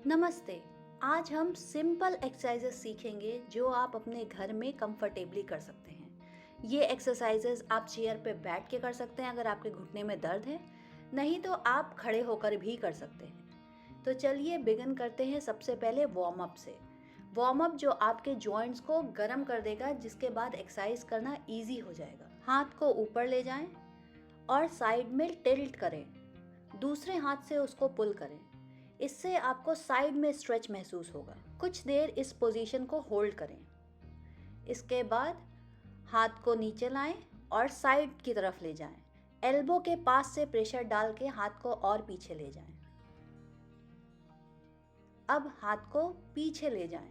नमस्ते। आज हम सिंपल एक्सरसाइजेस सीखेंगे जो आप अपने घर में कंफर्टेबली कर सकते हैं। ये एक्सरसाइजेस आप चेयर पे बैठ के कर सकते हैं अगर आपके घुटने में दर्द है, नहीं तो आप खड़े होकर भी कर सकते हैं। तो चलिए बिगिन करते हैं सबसे पहले वार्म अप से। वार्म अप जो आपके जॉइंट्स को गर्म कर देगा, जिसके बाद एक्सरसाइज करना इजी हो जाएगा। हाथ को ऊपर ले जाएं और साइड में टिल्ट करें। दूसरे हाथ से उसको पुल करें। इससे आपको साइड में स्ट्रेच महसूस होगा। कुछ देर इस पोजीशन को होल्ड करें। इसके बाद हाथ को नीचे लाएं और साइड की तरफ ले जाएं। एल्बो के पास से प्रेशर डाल के हाथ को और पीछे ले जाएं। अब हाथ को पीछे ले जाएं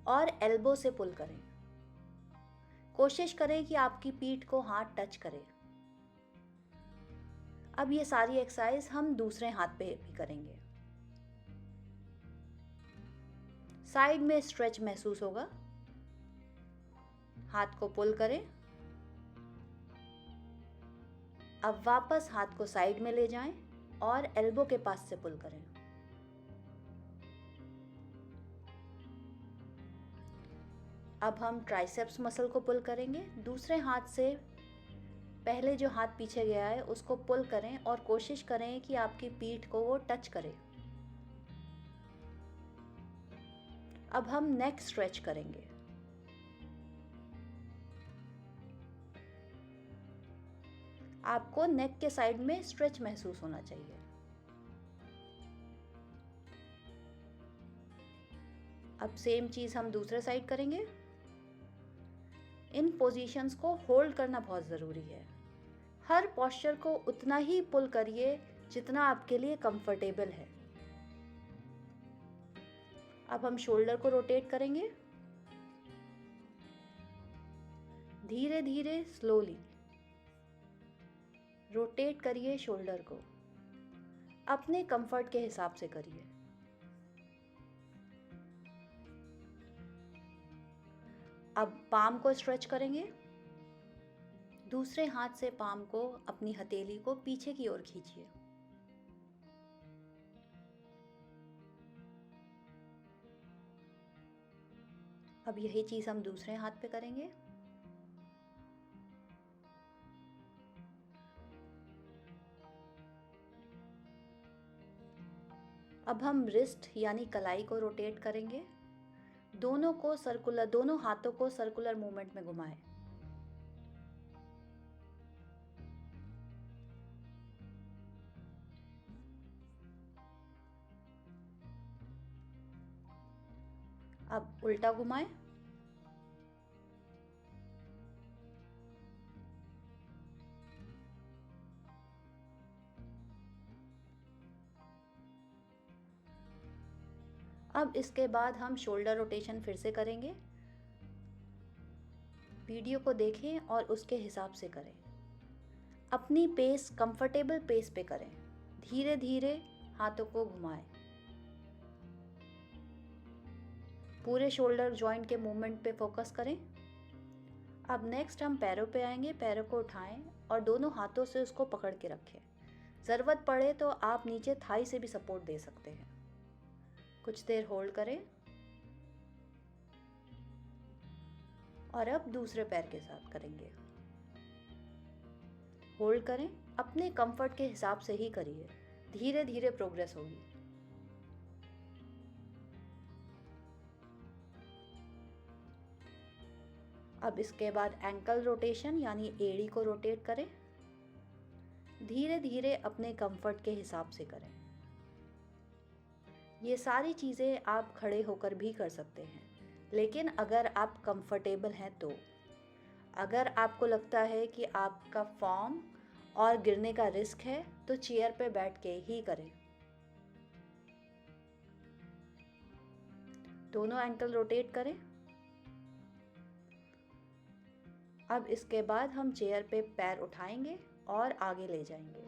और एल्बो से पुल करें। कोशिश करें कि आपकी पीठ को हाथ टच करे। अब ये सारी एक्सरसाइज हम दूसरे हाथ पे भी करेंगे। साइड में स्ट्रेच महसूस होगा। हाथ को पुल करें। अब वापस हाथ को साइड में ले जाएं और एल्बो के पास से पुल करें। अब हम ट्राइसेप्स मसल को पुल करेंगे। दूसरे हाथ से पहले जो हाथ पीछे गया है उसको पुल करें और कोशिश करें कि आपकी पीठ को वो टच करे। अब हम नेक स्ट्रेच करेंगे। आपको नेक के साइड में स्ट्रेच महसूस होना चाहिए। अब सेम चीज हम दूसरे साइड करेंगे। इन पोजीशंस को होल्ड करना बहुत ज़रूरी है। हर पोस्चर को उतना ही पुल करिए जितना आपके लिए कंफर्टेबल है। अब हम शोल्डर को रोटेट करेंगे। धीरे धीरे स्लोली रोटेट करिए शोल्डर को। अपने कंफर्ट के हिसाब से करिए। अब पाम को स्ट्रेच करेंगे। दूसरे हाथ से पाम को, अपनी हथेली को पीछे की ओर खींचिए। अब यही चीज हम दूसरे हाथ पे करेंगे। अब हम रिस्ट यानी कलाई को रोटेट करेंगे। दोनों हाथों को सर्कुलर मूवमेंट में घुमाएं। अब उल्टा घुमाएं। अब इसके बाद हम शोल्डर रोटेशन फिर से करेंगे। वीडियो को देखें और उसके हिसाब से करें। अपनी पेस, कंफर्टेबल पेस पे करें। धीरे धीरे हाथों को घुमाएं। पूरे शोल्डर जॉइंट के मूवमेंट पे फोकस करें। अब नेक्स्ट हम पैरों पे आएंगे। पैरों को उठाएं और दोनों हाथों से उसको पकड़ के रखें। ज़रूरत पड़े तो आप नीचे थाई से भी सपोर्ट दे सकते हैं। कुछ देर होल्ड करें और अब दूसरे पैर के साथ करेंगे। होल्ड करें। अपने कंफर्ट के हिसाब से ही करिए। धीरे धीरे प्रोग्रेस होगी। अब इसके बाद एंकल रोटेशन यानी एड़ी को रोटेट करें। धीरे धीरे अपने कंफर्ट के हिसाब से करें। ये सारी चीज़ें आप खड़े होकर भी कर सकते हैं, लेकिन अगर आप कंफर्टेबल हैं तो। अगर आपको लगता है कि आपका फॉर्म और गिरने का रिस्क है तो चेयर पे बैठ के ही करें। दोनों एंकल रोटेट करें। अब इसके बाद हम चेयर पे पैर उठाएंगे और आगे ले जाएंगे।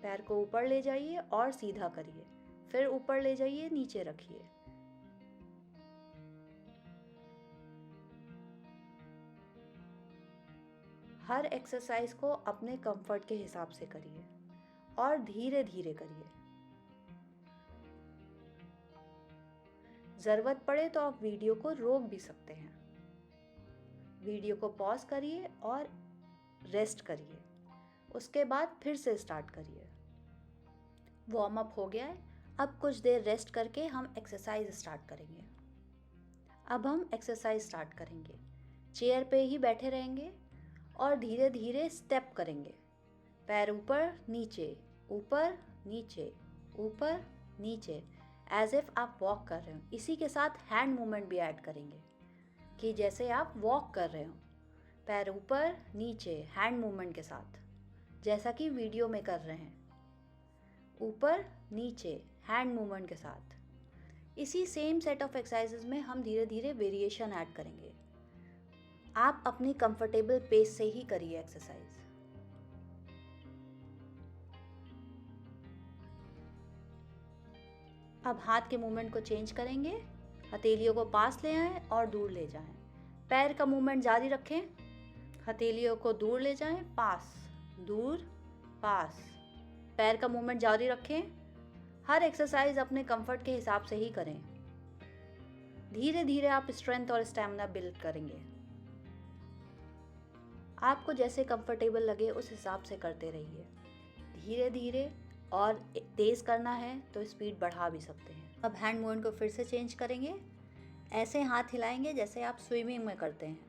पैर को ऊपर ले जाइए और सीधा करिए। फिर ऊपर ले जाइए, नीचे रखिए। हर एक्सरसाइज को अपने कंफर्ट के हिसाब से करिए और धीरे धीरे करिए। ज़रूरत पड़े तो आप वीडियो को रोक भी सकते हैं। वीडियो को पॉज करिए और रेस्ट करिए, उसके बाद फिर से स्टार्ट करिए। वार्म अप हो गया है, अब कुछ देर रेस्ट करके हम एक्सरसाइज स्टार्ट करेंगे। अब हम एक्सरसाइज स्टार्ट करेंगे। चेयर पे ही बैठे रहेंगे और धीरे धीरे स्टेप करेंगे। पैर ऊपर नीचे, ऊपर नीचे, ऊपर नीचे, एज इफ आप वॉक कर रहे हो। इसी के साथ हैंड मूवमेंट भी ऐड करेंगे कि जैसे आप वॉक कर रहे हो, पैर ऊपर नीचे हैंड मूवमेंट के साथ, जैसा कि वीडियो में कर रहे हैं, ऊपर नीचे हैंड मूवमेंट के साथ। इसी सेम सेट ऑफ एक्सरसाइजेज में हम धीरे धीरे वेरिएशन ऐड करेंगे। आप अपनी कंफर्टेबल पेस से ही करिए एक्सरसाइज। अब हाथ के मूवमेंट को चेंज करेंगे। हथेलियों को पास ले आएं और दूर ले जाएं। पैर का मूवमेंट जारी रखें। हथेलियों को दूर ले जाएं, पास, दूर, पास। पैर का मूवमेंट जारी रखें। हर एक्सरसाइज अपने कंफर्ट के हिसाब से ही करें। धीरे धीरे आप स्ट्रेंथ और स्टैमिना बिल्ड करेंगे। आपको जैसे कंफर्टेबल लगे उस हिसाब से करते रहिए। धीरे धीरे, और तेज़ करना है तो स्पीड बढ़ा भी सकते हैं। अब हैंड मूवमेंट को फिर से चेंज करेंगे। ऐसे हाथ हिलाएंगे जैसे आप स्विमिंग में करते हैं।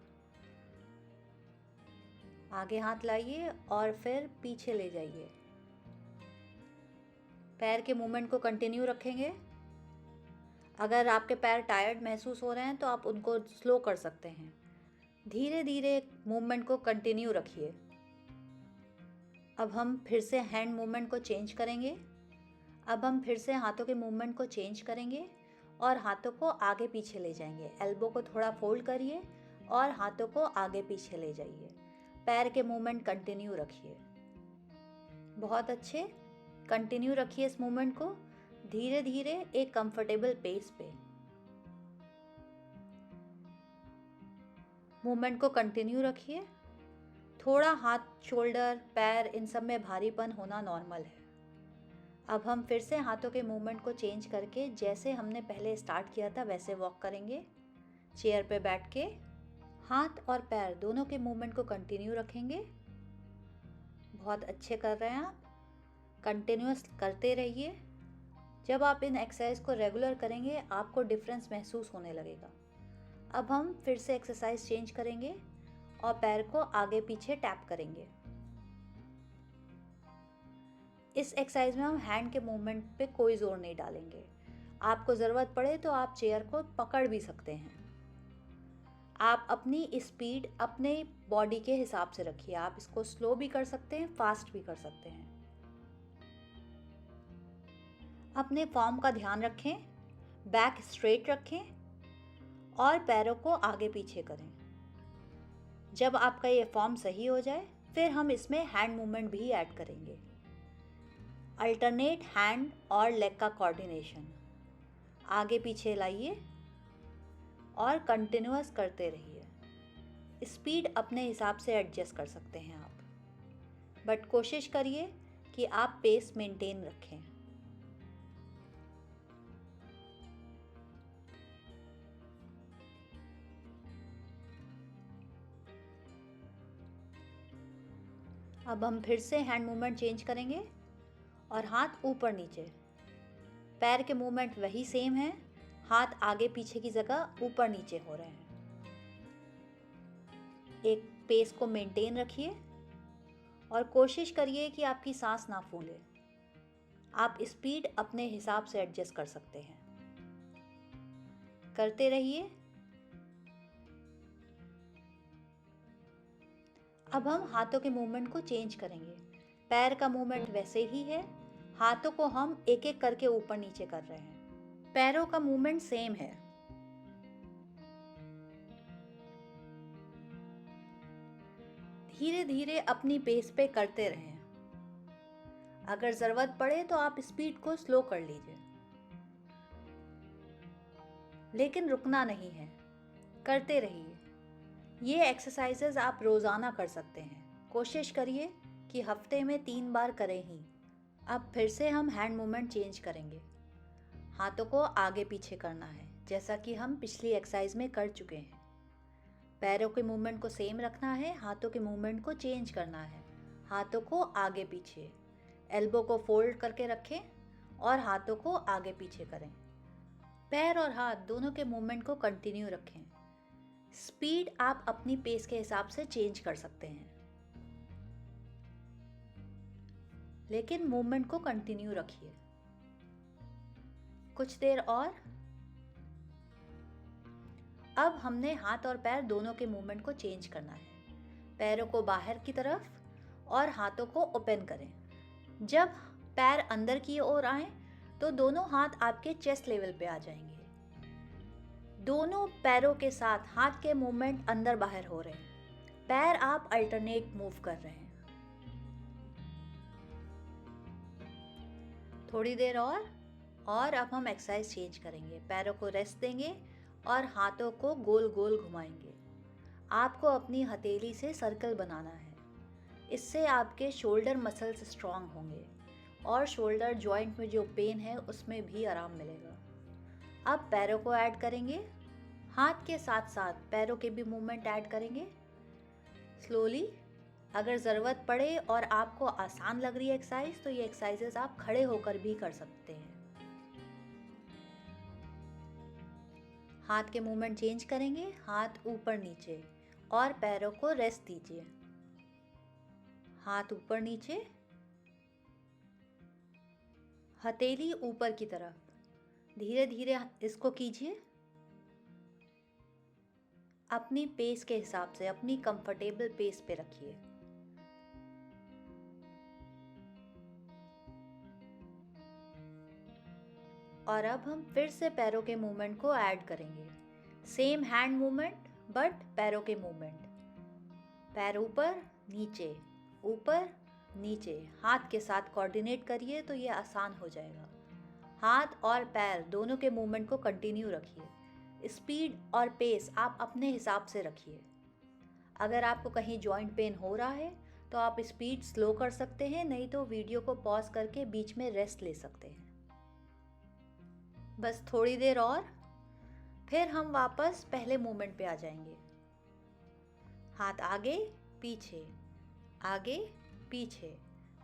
आगे हाथ लाइए और फिर पीछे ले जाइए। पैर के मूवमेंट को कंटिन्यू रखेंगे। अगर आपके पैर टायर्ड महसूस हो रहे हैं तो आप उनको स्लो कर सकते हैं। धीरे धीरे मूवमेंट को कंटिन्यू रखिए। अब हम फिर से हैंड मूवमेंट को चेंज करेंगे। अब हम फिर से हाथों के मूवमेंट को चेंज करेंगे और हाथों को आगे पीछे ले जाएंगे। एल्बो को थोड़ा फोल्ड करिए और हाथों को आगे पीछे ले जाइए। पैर के मूवमेंट कंटिन्यू रखिए। बहुत अच्छे, कंटिन्यू रखिए इस मूवमेंट को धीरे धीरे एक कंफर्टेबल पेस पे। मूवमेंट को कंटिन्यू रखिए। थोड़ा हाथ, शोल्डर, पैर, इन सब में भारीपन होना नॉर्मल है। अब हम फिर से हाथों के मूवमेंट को चेंज करके जैसे हमने पहले स्टार्ट किया था वैसे वॉक करेंगे। चेयर पे बैठ के हाथ और पैर दोनों के मूवमेंट को कंटिन्यू रखेंगे। बहुत अच्छे कर रहे हैं आप, कंटिन्यूअस करते रहिए। जब आप इन एक्सरसाइज को रेगुलर करेंगे आपको डिफरेंस महसूस होने लगेगा। अब हम फिर से एक्सरसाइज चेंज करेंगे और पैर को आगे पीछे टैप करेंगे। इस एक्सरसाइज में हम हैंड के मूवमेंट पे कोई जोर नहीं डालेंगे। आपको ज़रूरत पड़े तो आप चेयर को पकड़ भी सकते हैं। आप अपनी स्पीड अपने बॉडी के हिसाब से रखिए। आप इसको स्लो भी कर सकते हैं, फास्ट भी कर सकते हैं। अपने फॉर्म का ध्यान रखें, बैक स्ट्रेट रखें और पैरों को आगे पीछे करें। जब आपका ये फॉर्म सही हो जाए फिर हम इसमें हैंड मूवमेंट भी ऐड करेंगे। अल्टरनेट हैंड और लेग का कोऑर्डिनेशन। आगे पीछे लाइए और कंटिन्यूअस करते रहिए। स्पीड अपने हिसाब से एडजस्ट कर सकते हैं आप, बट कोशिश करिए कि आप पेस मेंटेन रखें। अब हम फिर से हैंड मूवमेंट चेंज करेंगे और हाथ ऊपर नीचे। पैर के मूवमेंट वही सेम है, हाथ आगे पीछे की जगह ऊपर नीचे हो रहे हैं। एक पेस को मेंटेन रखिए और कोशिश करिए कि आपकी सांस ना फूले। आप स्पीड अपने हिसाब से एडजस्ट कर सकते हैं। करते रहिए। अब हम हाथों के मूवमेंट को चेंज करेंगे। पैर का मूवमेंट वैसे ही है, हाथों को हम एक एक करके ऊपर नीचे कर रहे हैं। पैरों का मूवमेंट सेम है। धीरे धीरे अपनी पेस पे करते रहें। अगर ज़रूरत पड़े तो आप स्पीड को स्लो कर लीजिए, लेकिन रुकना नहीं है, करते रहिए। ये एक्सरसाइजेज आप रोज़ाना कर सकते हैं। कोशिश करिए कि हफ्ते में 3 बार करें ही। अब फिर से हम हैंड मूवमेंट चेंज करेंगे। हाथों को आगे पीछे करना है। जैसा कि हम पिछली एक्सरसाइज में कर चुके हैं। पैरों के मूवमेंट को सेम रखना है, हाथों के मूवमेंट को चेंज करना है। हाथों को आगे पीछे, एल्बो को फोल्ड करके रखें और हाथों को आगे पीछे करें। पैर और हाथ दोनों के मूवमेंट को कंटिन्यू रखें। स्पीड आप अपनी पेस के हिसाब से चेंज कर सकते हैं, लेकिन मूवमेंट को कंटिन्यू रखिए। कुछ देर और। अब हमने हाथ और पैर दोनों के मूवमेंट को चेंज करना है। पैरों को बाहर की तरफ और हाथों को ओपन करें। जब पैर अंदर की ओर आए तो दोनों हाथ आपके चेस्ट लेवल पे आ जाएंगे। दोनों पैरों के साथ हाथ के मूवमेंट अंदर बाहर हो रहे हैं। पैर आप अल्टरनेट मूव कर रहे हैं। थोड़ी देर और अब हम एक्सरसाइज चेंज करेंगे। पैरों को रेस्ट देंगे और हाथों को गोल गोल घुमाएंगे। आपको अपनी हथेली से सर्कल बनाना है। इससे आपके शोल्डर मसल्स स्ट्रांग होंगे और शोल्डर जॉइंट में जो पेन है उसमें भी आराम मिलेगा। अब पैरों को ऐड करेंगे। हाथ के साथ साथ पैरों के भी मूवमेंट ऐड करेंगे स्लोली। अगर ज़रूरत पड़े और आपको आसान लग रही है एक्सरसाइज तो ये एक्सरसाइजेस आप खड़े होकर भी कर सकते हैं। हाथ के मूवमेंट चेंज करेंगे। हाथ ऊपर नीचे और पैरों को रेस्ट दीजिए। हाथ ऊपर नीचे, हथेली ऊपर की तरफ। धीरे धीरे इसको कीजिए अपनी पेस के हिसाब से, अपनी कंफर्टेबल पेस पे रखिए। और अब हम फिर से पैरों के मूवमेंट को ऐड करेंगे। सेम हैंड मूवमेंट बट पैरों के मूवमेंट। पैर ऊपर नीचे, ऊपर नीचे। हाथ के साथ कोऑर्डिनेट करिए तो ये आसान हो जाएगा। हाथ और पैर दोनों के मूवमेंट को कंटिन्यू रखिए। स्पीड और पेस आप अपने हिसाब से रखिए। अगर आपको कहीं जॉइंट पेन हो रहा है तो आप स्पीड स्लो कर सकते हैं, नहीं तो वीडियो को पॉज करके बीच में रेस्ट ले सकते हैं। बस थोड़ी देर और, फिर हम वापस पहले मूवमेंट पे आ जाएंगे। हाथ आगे पीछे, आगे पीछे,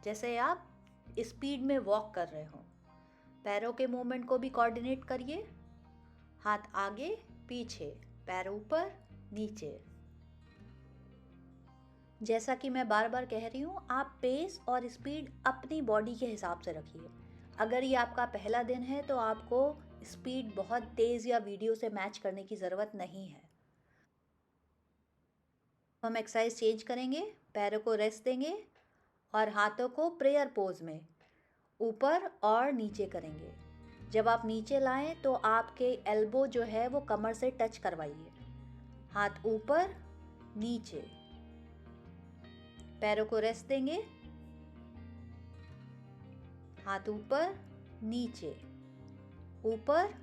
जैसे आप स्पीड में वॉक कर रहे हो। पैरों के मूवमेंट को भी कोऑर्डिनेट करिए। हाथ आगे पीछे, पैर ऊपर नीचे। जैसा कि मैं बार बार कह रही हूँ, आप पेस और स्पीड अपनी बॉडी के हिसाब से रखिए। अगर ये आपका पहला दिन है तो आपको स्पीड बहुत तेज़ या वीडियो से मैच करने की ज़रूरत नहीं है। हम एक्सरसाइज चेंज करेंगे। पैरों को रेस्ट देंगे और हाथों को प्रेयर पोज में ऊपर और नीचे करेंगे। जब आप नीचे लाएं तो आपके एल्बो जो है वो कमर से टच करवाइए। हाथ ऊपर नीचे, पैरों को रेस्ट देंगे। हाथ ऊपर नीचे, ऊपर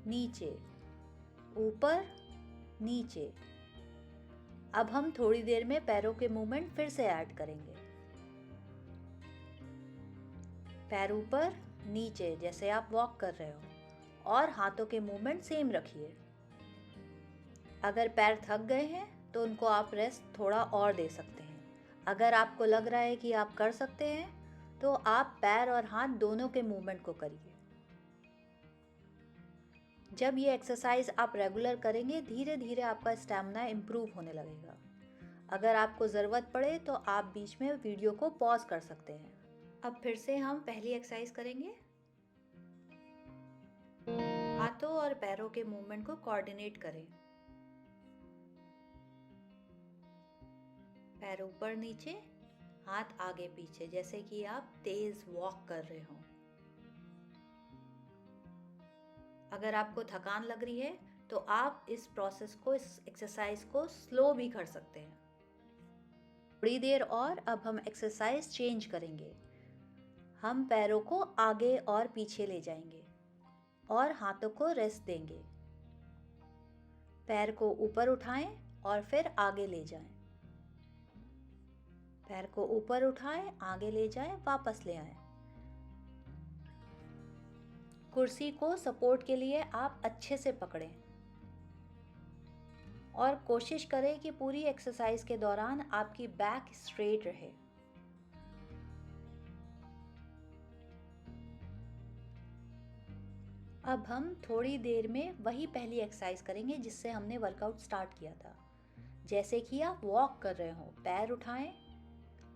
नीचे, ऊपर नीचे। अब हम थोड़ी देर में पैरों के मूवमेंट फिर से ऐड करेंगे। पैर ऊपर नीचे जैसे आप वॉक कर रहे हो और हाथों के मूवमेंट सेम रखिए। अगर पैर थक गए हैं तो उनको आप रेस्ट थोड़ा और दे सकते हैं। अगर आपको लग रहा है कि आप कर सकते हैं तो आप पैर और हाथ दोनों के मूवमेंट को करिए। जब ये एक्सरसाइज आप रेगुलर करेंगे धीरे धीरे आपका स्टैमिना इम्प्रूव होने लगेगा। अगर आपको ज़रूरत पड़े तो आप बीच में वीडियो को पॉज कर सकते हैं। अब फिर से हम पहली एक्सरसाइज करेंगे। हाथों और पैरों के मूवमेंट को कोऑर्डिनेट करें। पैर ऊपर नीचे, हाथ आगे पीछे, जैसे कि आप तेज वॉक कर रहे हो। अगर आपको थकान लग रही है तो आप इस प्रोसेस को, इस एक्सरसाइज को स्लो भी कर सकते हैं। थोड़ी देर और, अब हम एक्सरसाइज चेंज करेंगे। हम पैरों को आगे और पीछे ले जाएंगे और हाथों को रेस्ट देंगे। पैर को ऊपर उठाएं और फिर आगे ले जाएं। पैर को ऊपर उठाएं, आगे ले जाएं, वापस ले आएं। कुर्सी को सपोर्ट के लिए आप अच्छे से पकड़ें और कोशिश करें कि पूरी एक्सरसाइज के दौरान आपकी बैक स्ट्रेट रहे। अब हम थोड़ी देर में वही पहली एक्सरसाइज करेंगे जिससे हमने वर्कआउट स्टार्ट किया था। जैसे कि आप वॉक कर रहे हो, पैर उठाएं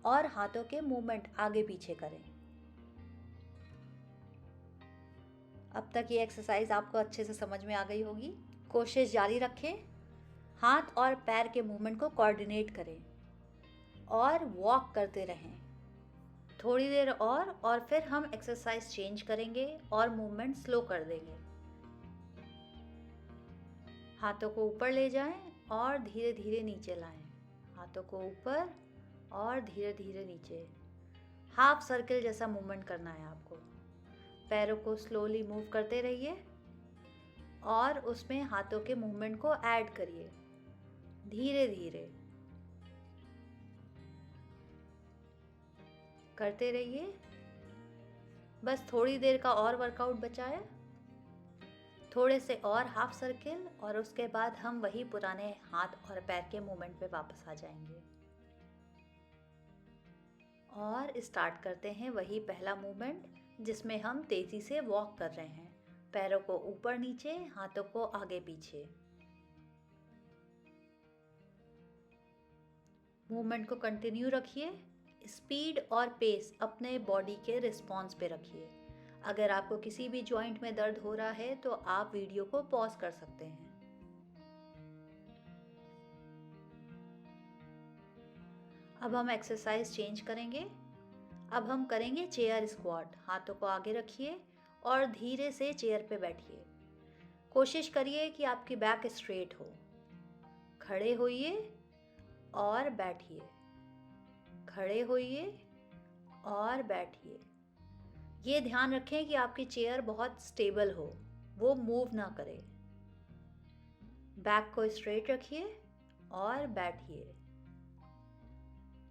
और हाथों के मूवमेंट आगे पीछे करें। अब तक ये एक्सरसाइज आपको अच्छे से समझ में आ गई होगी। कोशिश जारी रखें, हाथ और पैर के मूवमेंट को कोऑर्डिनेट करें और वॉक करते रहें थोड़ी देर और फिर हम एक्सरसाइज चेंज करेंगे और मूवमेंट स्लो कर देंगे। हाथों को ऊपर ले जाएं और धीरे धीरे नीचे लाएं। हाथों को ऊपर और धीरे धीरे नीचे। हाफ सर्कल जैसा मूवमेंट करना है आपको। पैरों को स्लोली मूव करते रहिए और उसमें हाथों के मूवमेंट को ऐड करिए धीरे धीरे। करते रहिए। बस थोड़ी देर का और वर्कआउट बचा है। थोड़े से और हाफ सर्किल और उसके बाद हम वही पुराने हाथ और पैर के मूवमेंट पे वापस आ जाएंगे और स्टार्ट करते हैं वही पहला मूवमेंट जिसमें हम तेजी से वॉक कर रहे हैं। पैरों को ऊपर नीचे, हाथों को आगे पीछे। मूवमेंट को कंटिन्यू रखिए। स्पीड और पेस अपने बॉडी के रिस्पॉन्स पे रखिए। अगर आपको किसी भी जॉइंट में दर्द हो रहा है तो आप वीडियो को पॉज कर सकते हैं। अब हम एक्सरसाइज चेंज करेंगे। अब हम करेंगे चेयर स्क्वाट। हाथों को आगे रखिए और धीरे से चेयर पे बैठिए। कोशिश करिए कि आपकी बैक स्ट्रेट हो। खड़े होइए और बैठिए। खड़े होइए और बैठिए। ये ध्यान रखें कि आपकी चेयर बहुत स्टेबल हो, वो मूव ना करे। बैक को स्ट्रेट रखिए और बैठिए।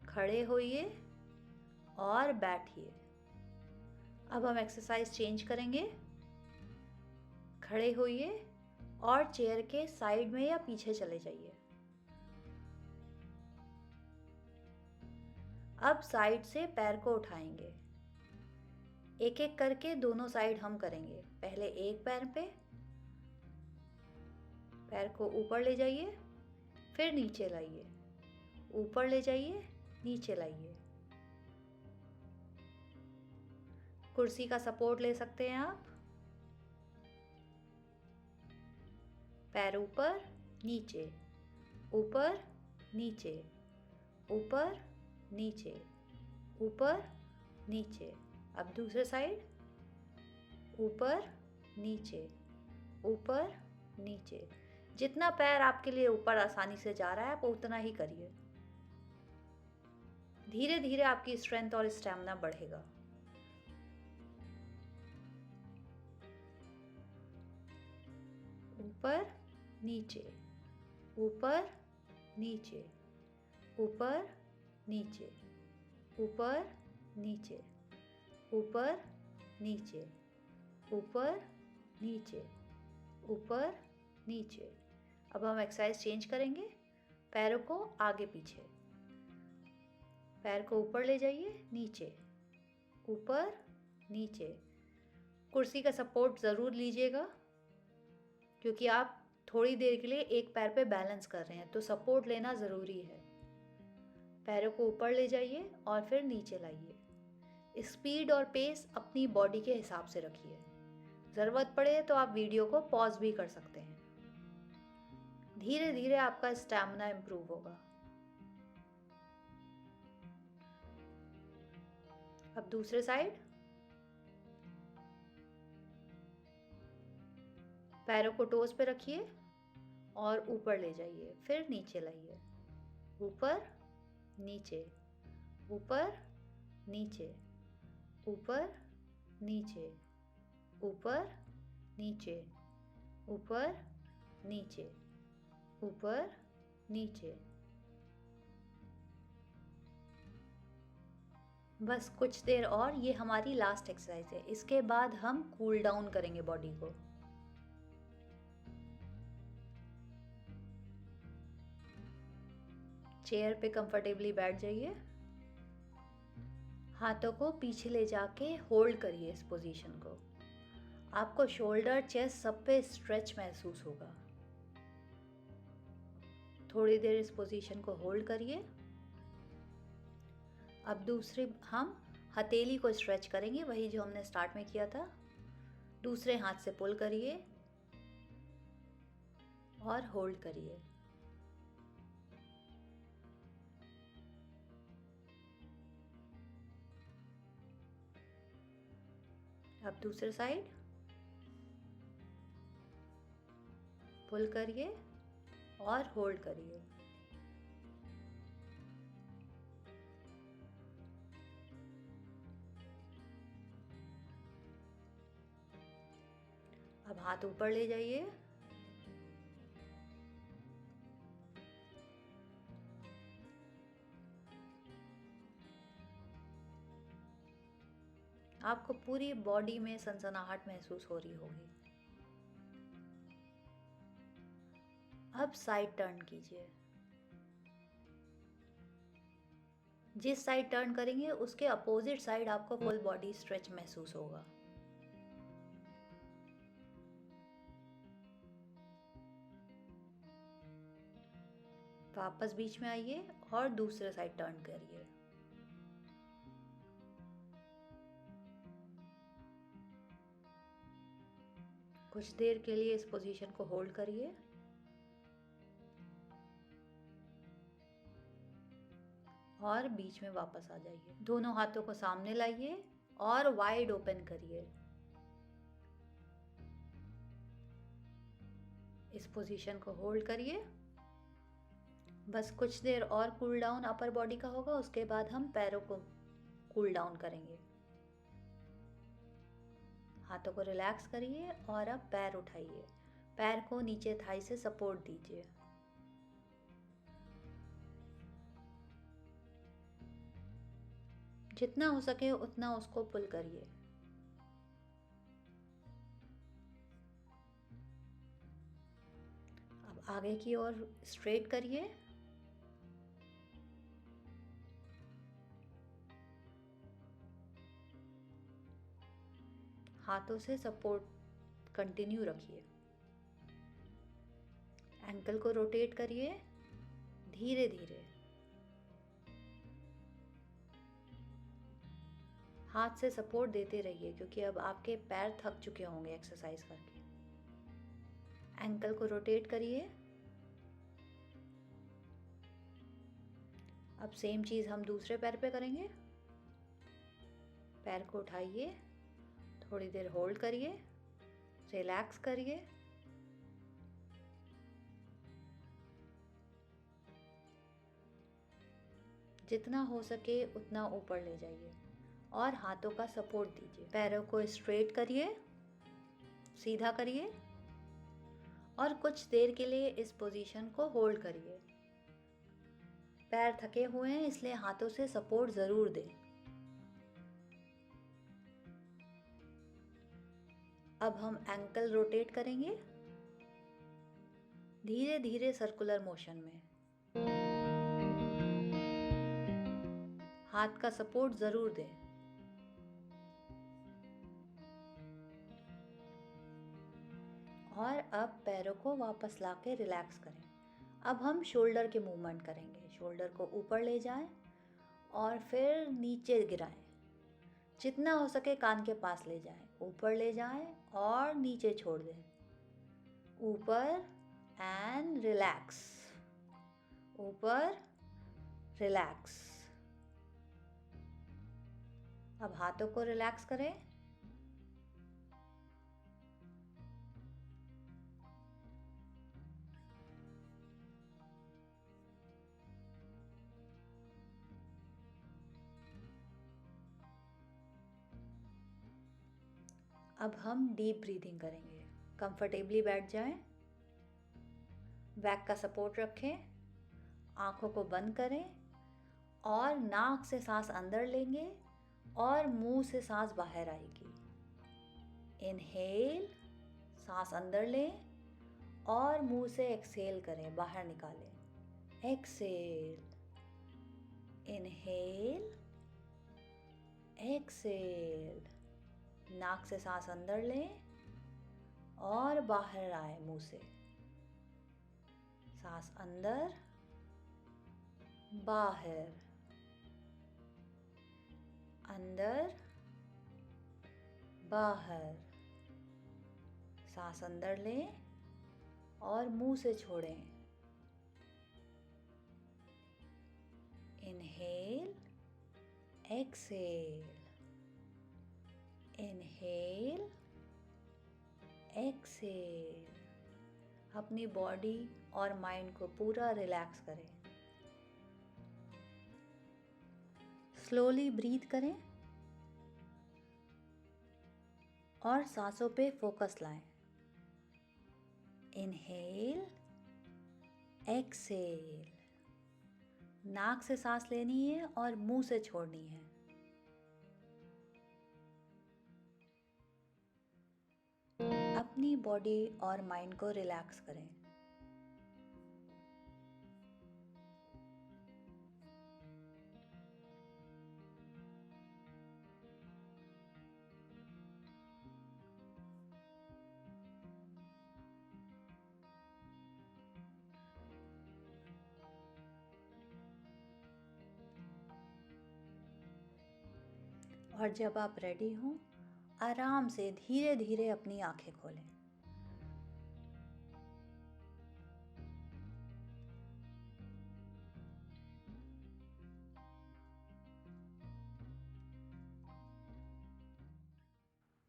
खड़े होइए और बैठिए। अब हम एक्सरसाइज चेंज करेंगे। खड़े होइए और चेयर के साइड में या पीछे चले जाइए। अब साइड से पैर को उठाएंगे। एक एक करके दोनों साइड हम करेंगे। पहले एक पैर पे, पैर को ऊपर ले जाइए, फिर नीचे लाइए। ऊपर ले जाइए, नीचे लाइए। कुर्सी का सपोर्ट ले सकते हैं आप। पैर ऊपर नीचे, ऊपर नीचे, ऊपर नीचे, ऊपर नीचे। अब दूसरे साइड, ऊपर नीचे, ऊपर नीचे। जितना पैर आपके लिए ऊपर आसानी से जा रहा है आप उतना ही करिए। धीरे धीरे आपकी स्ट्रेंथ और स्टैमिना बढ़ेगा। ऊपर नीचे, ऊपर नीचे, ऊपर नीचे, ऊपर नीचे, ऊपर नीचे, ऊपर नीचे, ऊपर नीचे। अब हम एक्सरसाइज चेंज करेंगे। पैरों को आगे पीछे। पैर को ऊपर ले जाइए, नीचे, ऊपर नीचे। कुर्सी का सपोर्ट ज़रूर लीजिएगा क्योंकि आप थोड़ी देर के लिए एक पैर पे बैलेंस कर रहे हैं, तो सपोर्ट लेना ज़रूरी है। पैरों को ऊपर ले जाइए और फिर नीचे लाइए। स्पीड और पेस अपनी बॉडी के हिसाब से रखिए। ज़रूरत पड़े तो आप वीडियो को पॉज भी कर सकते हैं। धीरे धीरे आपका स्टैमिना इम्प्रूव होगा। अब दूसरे साइड, पैरों को टोस पे रखिए और ऊपर ले जाइए, फिर नीचे लाइए। ऊपर नीचे, ऊपर नीचे, ऊपर नीचे, ऊपर नीचे, ऊपर नीचे, ऊपर नीचे। बस कुछ देर और, ये हमारी लास्ट एक्सरसाइज है। इसके बाद हम कूल डाउन करेंगे बॉडी को। चेयर पे कंफर्टेबली बैठ जाइए, हाथों को पीछे ले जाके होल्ड करिए इस पोजीशन को। आपको शोल्डर, चेस्ट सब पे स्ट्रेच महसूस होगा। थोड़ी देर इस पोजीशन को होल्ड करिए। अब दूसरे हम हथेली को स्ट्रेच करेंगे, वही जो हमने स्टार्ट में किया था। दूसरे हाथ से पुल करिए और होल्ड करिए। अब दूसरे साइड पुल करिए और होल्ड करिए। अब हाथ ऊपर ले जाइए, आपको पूरी बॉडी में सनसनाहट महसूस हो रही होगी। अब साइड टर्न कीजिए। जिस साइड टर्न करेंगे उसके अपोजिट साइड आपको फुल बॉडी स्ट्रेच महसूस होगा। वापस बीच में आइए और दूसरे साइड टर्न करिए। कुछ देर के लिए इस पोजीशन को होल्ड करिए और बीच में वापस आ जाइए। दोनों हाथों को सामने लाइए और वाइड ओपन करिए। इस पोजीशन को होल्ड करिए। बस कुछ देर और कूल डाउन अपर बॉडी का होगा, उसके बाद हम पैरों को कूल डाउन करेंगे। हाथों को रिलैक्स करिए और अब पैर उठाइए। पैर को नीचे थाई से सपोर्ट दीजिए। जितना हो सके उतना उसको पुल करिए। अब आगे की ओर स्ट्रेट करिए। हाथों से सपोर्ट कंटिन्यू रखिए। एंकल को रोटेट करिए धीरे धीरे। हाथ से सपोर्ट देते रहिए क्योंकि अब आपके पैर थक चुके होंगे एक्सरसाइज करके। एंकल को रोटेट करिए। अब सेम चीज़ हम दूसरे पैर पे करेंगे। पैर को उठाइए, थोड़ी देर होल्ड करिए, रिलैक्स करिए। जितना हो सके उतना ऊपर ले जाइए और हाथों का सपोर्ट दीजिए। पैरों को स्ट्रेट करिए, सीधा करिए और कुछ देर के लिए इस पोजीशन को होल्ड करिए। पैर थके हुए हैं इसलिए हाथों से सपोर्ट ज़रूर दें। अब हम एंकल रोटेट करेंगे धीरे धीरे सर्कुलर मोशन में। हाथ का सपोर्ट ज़रूर दें। और अब पैरों को वापस लाके रिलैक्स करें। अब हम शोल्डर के मूवमेंट करेंगे। शोल्डर को ऊपर ले जाएं और फिर नीचे गिराएं। जितना हो सके कान के पास ले जाएं। ऊपर ले जाएं और नीचे छोड़ दें। ऊपर एंड रिलैक्स, ऊपर रिलैक्स। अब हाथों को रिलैक्स करें। अब हम डीप ब्रीदिंग करेंगे। कंफर्टेबली बैठ जाएं, बैक का सपोर्ट रखें, आंखों को बंद करें और नाक से सांस अंदर लेंगे और मुंह से सांस बाहर आएगी। इनहेल, सांस अंदर लें और मुंह से एक्सहेल करें, बाहर निकालें। Exhale, inhale, exhale. नाक से सांस अंदर लें और बाहर आए मुंह से। सांस अंदर, बाहर, अंदर, बाहर। सांस अंदर लें और मुंह से छोड़ें। Inhale, exhale, inhale, exhale. अपनी बॉडी और माइंड को पूरा रिलैक्स करें। स्लोली ब्रीथ करें और सांसों पे फोकस लाएं। Inhale, exhale. नाक से सांस लेनी है और मुंह से छोड़नी है। अपनी बॉडी और माइंड को रिलैक्स करें। और जब आप रेडी हों, आराम से धीरे धीरे अपनी आंखें खोलें।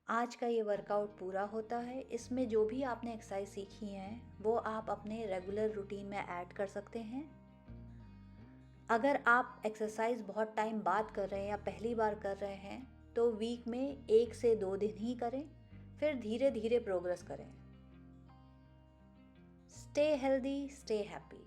आज का ये वर्कआउट पूरा होता है। इसमें जो भी आपने एक्सरसाइज सीखी हैं वो आप अपने रेगुलर रूटीन में ऐड कर सकते हैं। अगर आप एक्सरसाइज बहुत टाइम बाद कर रहे हैं या पहली बार कर रहे हैं तो वीक में 1 से 2 दिन ही करें, फिर धीरे धीरे प्रोग्रेस करें। Stay healthy, stay happy.